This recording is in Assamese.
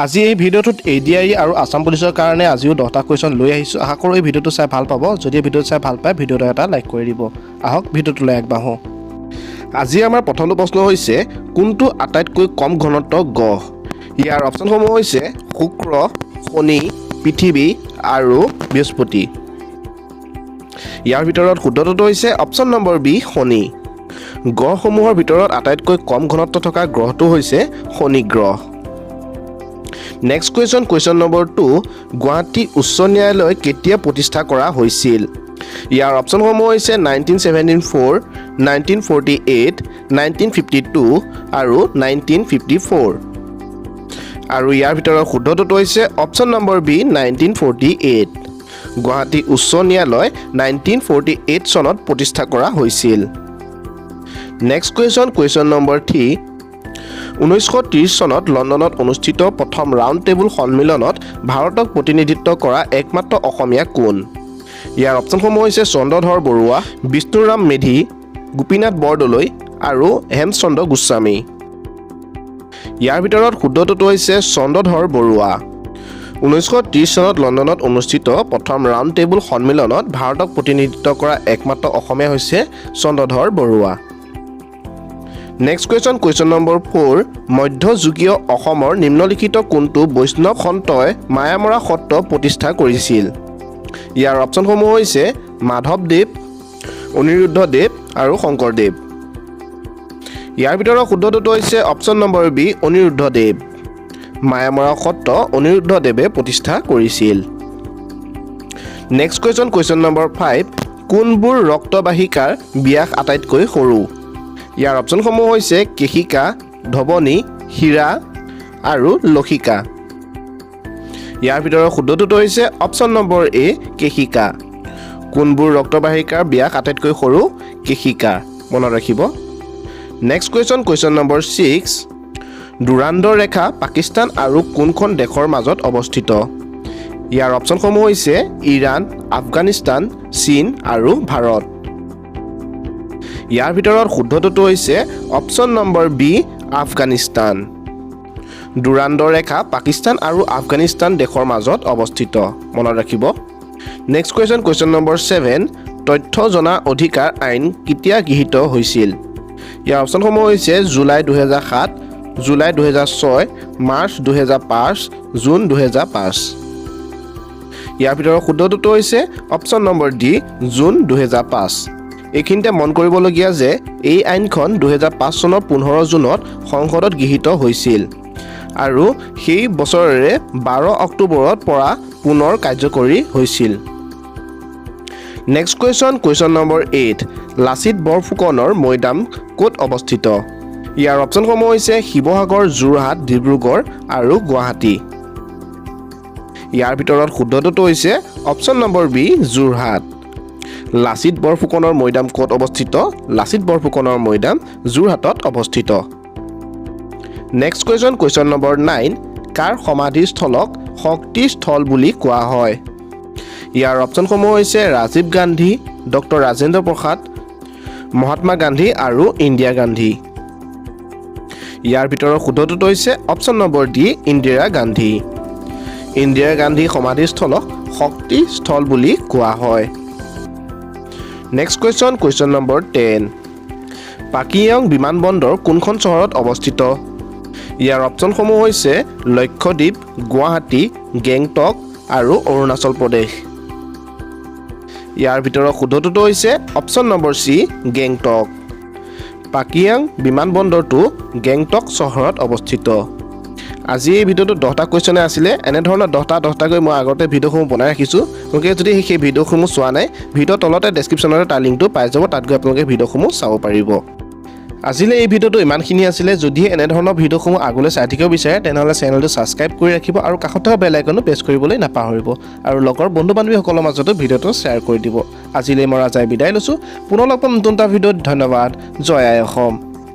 আজি এই ভিডিঅ'টোত এডিআই আৰু আসাম পুলিচৰ কাৰণে আজিও 10টা কুৱেশ্যন লৈ আহিছোঁ। আশা কৰোঁ এই ভিডিঅ'টো চাই ভাল পাব। যদি ভিডিঅ'টো চাই ভাল পায় ভিডিঅ'টো এটা লাইক কৰি দিব। আহক ভিডিঅ'টোলৈ আগবাঢ়ো। আজি আমাৰ প্ৰথমটো প্ৰশ্ন হৈছে কোনটো আটাইতকৈ কম ঘনত্ব গ্ৰহ? ইয়াৰ অপশ্যনসমূহ হৈছে শুক্ৰ, শনি, পৃথিৱী আৰু বৃহস্পতি। ইয়াৰ ভিতৰত শুদ্ধটো হৈছে অপশ্যন নম্বৰ বি শনি। গ্ৰহসমূহৰ ভিতৰত আটাইতকৈ কম ঘনত্ব থকা গ্ৰহটো হৈছে শনি গ্ৰহ। নেক্সট কুৱেশ্যন নম্বৰ 2 গুৱাহাটী উচ্চ ন্যায়ালয় কেতিয়া প্ৰতিষ্ঠা কৰা হৈছিল? ইয়াৰ অপশ্যনসমূহ হৈছে 1974, 1948, 1952 আৰু 1954। আৰু ইয়াৰ ভিতৰত শুদ্ধটো হৈছে অপশ্যন নম্বৰ বি 1948। গুৱাহাটী উচ্চ ন্যায়ালয় 1948 চনত প্ৰতিষ্ঠা কৰা হৈছিল। নেক্সট কুৱেশ্যন নম্বৰ 3 1930 চনত লণ্ডনত অনুষ্ঠিত প্ৰথম ৰাউণ্ড টেবুল সন্মিলনত ভাৰতক প্ৰতিনিধিত্ব কৰা একমাত্ৰ অসমীয়া কোন? ইয়াৰ অপশ্যনসমূহ হৈছে চন্দ্ৰধৰ বৰুৱা, বিষ্ণুৰাম মেধি, গোপীনাথ বৰদলৈ আৰু হেমচন্দ্ৰ গোস্বামী। ইয়াৰ ভিতৰত শুদ্ধটো হৈছে চন্দ্ৰধৰ বৰুৱা। 1930 চনত লণ্ডনত অনুষ্ঠিত প্ৰথম ৰাউণ্ড টেবুল সন্মিলনত ভাৰতক প্ৰতিনিধিত্ব কৰা একমাত্ৰ অসমীয়া হৈছে Chandradhar Barua. Next question number 4 মধ্যযুগীয় অসমৰ নিম্নলিখিত কোনটো বৈষ্ণৱ সন্তই মায়ামৰা সত্ৰ প্ৰতিষ্ঠা কৰিছিল? ইয়াৰ অপশ্যনসমূহ হৈছে মাধৱদেৱ, অনিৰুদ্ধদেৱ আৰু শংকৰদেৱ। ইয়াৰ ভিতৰত শুদ্ধটো হৈছে option number B Aniruddhadev. Mayamara Satra অনিৰুদ্ধদেৱে প্ৰতিষ্ঠা কৰিছিল। নেক্সট কুৱেশ্যন নম্বৰ 5 কোনবোৰ ৰক্তবাহিকাৰ ব্যাস আটাইতকৈ সৰু? ইয়াৰ অপশ্যনসমূহ হৈছে কেশিকা, ধৱনী, হীৰা আৰু লক্ষিকা। ইয়াৰ ভিতৰত শুদ্ধটো হৈছে অপশ্যন নম্বৰ এ কেশিকা। কোনবোৰ ৰক্তবাহিকাৰ ব্যাস আটাইতকৈ সৰু? কেশিকা। মনত ৰাখিব। নেক্সট কুৱেশ্যন নম্বৰ 6 ডুৰান্ড ৰেখা পাকিস্তান আৰু কোনখন দেশৰ মাজত অৱস্থিত? ইয়াৰ অপশ্যনসমূহ হৈছে ইৰাণ, আফগানিস্তান, চীন আৰু ভাৰত। ইয়াৰ ভিতৰত শুদ্ধটো হৈছে অপশ্যন নম্বৰ বি আফগানিস্তান। ডুৰান্ড ৰেখা পাকিস্তান আৰু আফগানিস্তান দেশৰ মাজত অৱস্থিত। মনত ৰাখিব। নেক্সট কুৱেশ্যন নম্বৰ 7 তথ্য জনা অধিকাৰ আইন কেতিয়া গৃহীত হৈছিল? ইয়াৰ অপশ্যনসমূহ হৈছে জুলাই 2007, জুলাই 2006, মাৰ্চ 2005, জুন 2005। ইয়াৰ ভিতৰত শুদ্ধটো হৈছে অপশ্যন নম্বৰ ডি জুন 2005। এইখিনিতে মন কৰিবলগীয়া যে এই আইনখন 2005 চনৰ 15 জুনত সংসদত গৃহীত হৈছিল আৰু সেই বছৰৰে 12 অক্টোবৰত পৰা পুনৰ কাৰ্যকৰী হৈছিল। নেক্সট কুৱেশ্যন নম্বৰ 8 লাচিত বৰফুকনৰ মৈদাম ক'ত অৱস্থিত? ইয়াৰ অপশ্যনসমূহ হৈছে শিৱসাগৰ, যোৰহাট, ডিব্ৰুগড় আৰু গুৱাহাটী। ইয়াৰ ভিতৰত শুদ্ধটো হৈছে option number B Jorhat. Lachit বৰফুকনৰ মৈদাম ক'ত অৱস্থিত? লাচিত বৰফুকনৰ মৈদাম যোৰহাটত অৱস্থিত। নেক্সট কুৱেশ্যন নম্বৰ 9 কাৰ সমাধিস্থলক শক্তিস্থল বুলি কোৱা হয়? ইয়াৰ অপশ্যনসমূহ হৈছে ৰাজীৱ গান্ধী, ডক্টৰ ৰাজেন্দ্ৰ প্ৰসাদ, মহাত্মা গান্ধী আৰু ইন্দিৰা গান্ধী। ইয়াৰ ভিতৰত শুদ্ধটো হৈছে option number D Indira Gandhi. Indira Gandhi সমাধিস্থলক শক্তিস্থল বুলি কোৱা হয়। নেক্সট কুৱেশ্যন নম্বৰ 10 পাকিয়ং বিমানবন্দৰ কোনখন চহৰত অৱস্থিত? ইয়াৰ অপশ্যনসমূহ হৈছে লক্ষদ্বীপ, গুৱাহাটী, গেংটক আৰু অৰুণাচল প্ৰদেশ। ইয়াৰ ভিতৰত শুদ্ধটো হৈছে option number C Gangtok. Pakyong বিমানবন্দৰটো গেংটক চহৰত অৱস্থিত। আজি এই ভিডিঅ'টো 10টা কুৱেশ্যনে আছিলে। এনেধৰণৰ 10টাকৈ মই আগতে ভিডিঅ'সমূহ বনাই ৰাখিছোঁ। আপোনালোকে যদি সেই ভিডিঅ'সমূহ চোৱা নাই ভিডিঅ'ৰ তলতে ডেছক্ৰিপশ্যনতে তাৰ লিংকটো পাই যাব, তাত গৈ আপোনালোকে ভিডিঅ'সমূহ চাব পাৰিব। আজিলৈ এই ভিডিঅ'টো ইমানখিনি আছিলে। যদি এনেধৰণৰ ভিডিঅ'সমূহ আগলৈ চাই থাকিব বিচাৰে তেনেহ'লে চেনেলটো ছাবস্ক্ৰাইব কৰি ৰাখিব আৰু কাষত থকা বেল আইকনটো প্ৰেছ কৰিবলৈ নাপাহৰিব আৰু লগৰ বন্ধু বান্ধৱীসকলৰ মাজতো ভিডিঅ'টো শ্বেয়াৰ কৰি দিব। আজিলৈ মই ৰাজাই বিদায় লৈছোঁ। পুনৰ লগ পাম নতুন এটা ভিডিঅ'ত। ধন্যবাদ। জয় আই অসম।